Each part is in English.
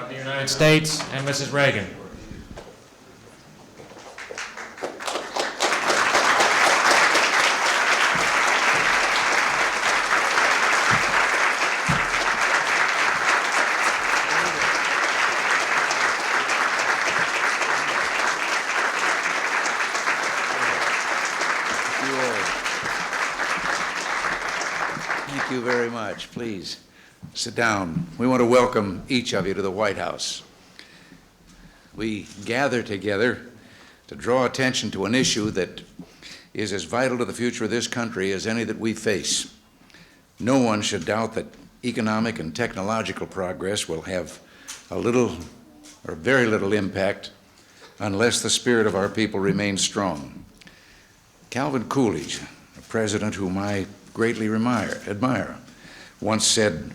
of the United States and Mrs. Reagan. Thank you very much. Please sit down. We want to welcome each of you to the White House. We gather together to draw attention to an issue that is as vital to the future of this country as any that we face. No one should doubt that economic and technological progress will have a little or very little impact unless the spirit of our people remains strong. Calvin Coolidge, a president whom I greatly admire, once said,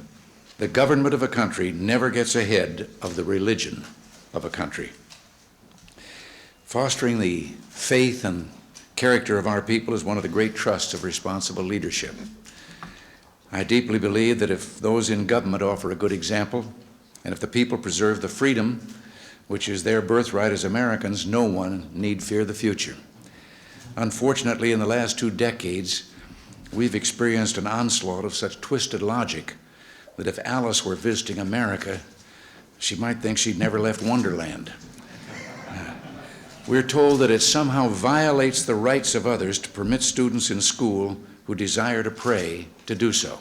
"The government of a country never gets ahead of the religion of a country." Fostering the faith and character of our people is one of the great trusts of responsible leadership. I deeply believe that if those in government offer a good example, and if the people preserve the freedom which is their birthright as Americans, no one need fear the future. Unfortunately, in the last 2 decades, we've experienced an onslaught of such twisted logic that if Alice were visiting America, she might think she'd never left Wonderland. We're told that it somehow violates the rights of others to permit students in school who desire to pray to do so.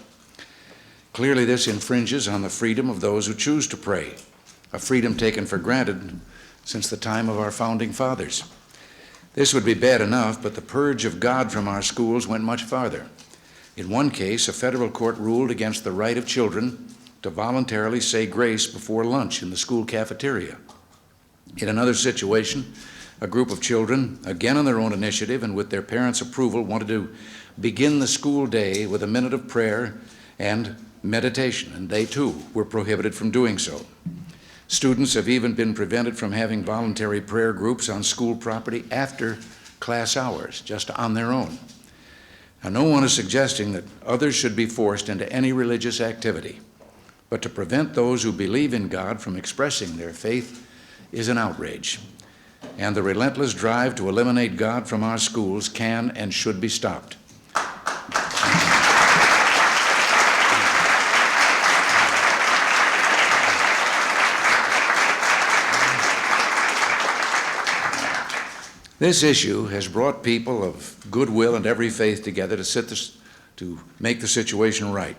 Clearly, this infringes on the freedom of those who choose to pray, a freedom taken for granted since the time of our founding fathers. This would be bad enough, but the purge of God from our schools went much farther. In one case, a federal court ruled against the right of children to voluntarily say grace before lunch in the school cafeteria. In another situation, a group of children, again on their own initiative and with their parents' approval, wanted to begin the school day with a minute of prayer and meditation, and they too were prohibited from doing so. Students have even been prevented from having voluntary prayer groups on school property after class hours, just on their own. Now, no one is suggesting that others should be forced into any religious activity, but to prevent those who believe in God from expressing their faith is an outrage, and the relentless drive to eliminate God from our schools can and should be stopped. This issue has brought people of goodwill and every faith together to make the situation right.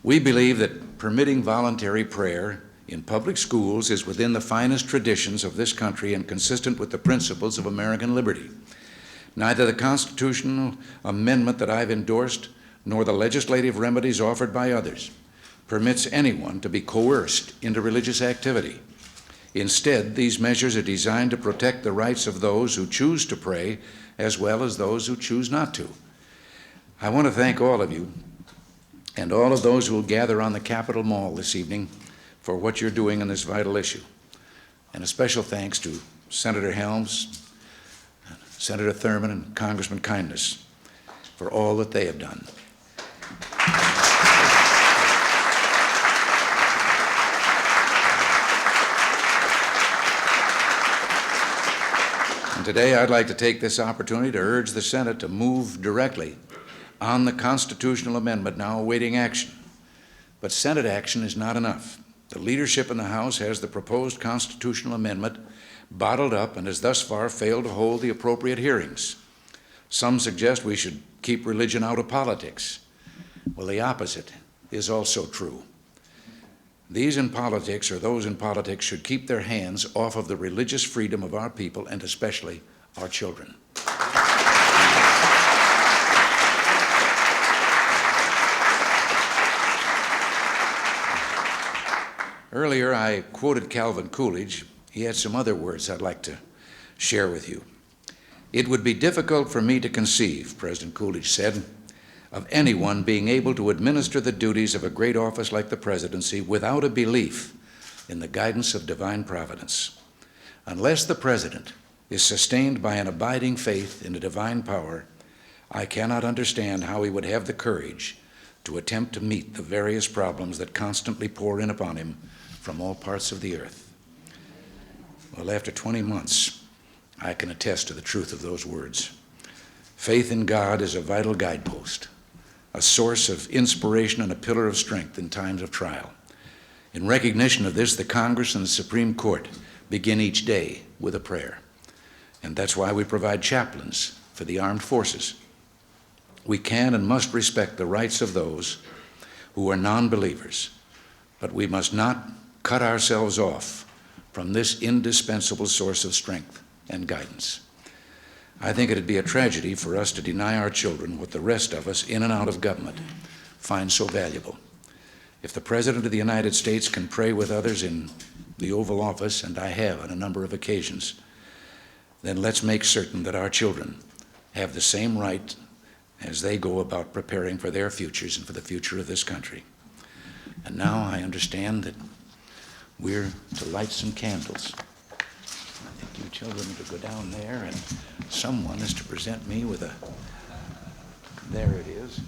We believe that permitting voluntary prayer in public schools is within the finest traditions of this country and consistent with the principles of American liberty. Neither the constitutional amendment that I've endorsed nor the legislative remedies offered by others permits anyone to be coerced into religious activity. Instead, these measures are designed to protect the rights of those who choose to pray as well as those who choose not to. I want to thank all of you and all of those who will gather on the Capitol Mall this evening for what you're doing on this vital issue. And a special thanks to Senator Helms, Senator Thurmond, and Congressman Kindness for all that they have done. Today, I'd like to take this opportunity to urge the Senate to move directly on the constitutional amendment now awaiting action. But Senate action is not enough. The leadership in the House has the proposed constitutional amendment bottled up and has thus far failed to hold the appropriate hearings. Some suggest we should keep religion out of politics. Well, the opposite is also true. Those in politics should keep their hands off of the religious freedom of our people and especially our children. Earlier, I quoted Calvin Coolidge. He had some other words I'd like to share with you. "It would be difficult for me to conceive," President Coolidge said, "of anyone being able to administer the duties of a great office like the presidency without a belief in the guidance of divine providence. Unless the president is sustained by an abiding faith in a divine power, I cannot understand how he would have the courage to attempt to meet the various problems that constantly pour in upon him from all parts of the earth. Well, after 20 months, I can attest to the truth of those words. Faith in God is a vital guidepost, a source of inspiration and a pillar of strength in times of trial. In recognition of this, the Congress and the Supreme Court begin each day with a prayer. And that's why we provide chaplains for the armed forces. We can and must respect the rights of those who are non-believers, but we must not cut ourselves off from this indispensable source of strength and guidance. I think it'd be a tragedy for us to deny our children what the rest of us in and out of government find so valuable. If the President of the United States can pray with others in the Oval Office, and I have on a number of occasions, then let's make certain that our children have the same right as they go about preparing for their futures and for the future of this country. And now I understand that we're to light some candles. I think you children are to go down there, and someone is to present me with a, there it is.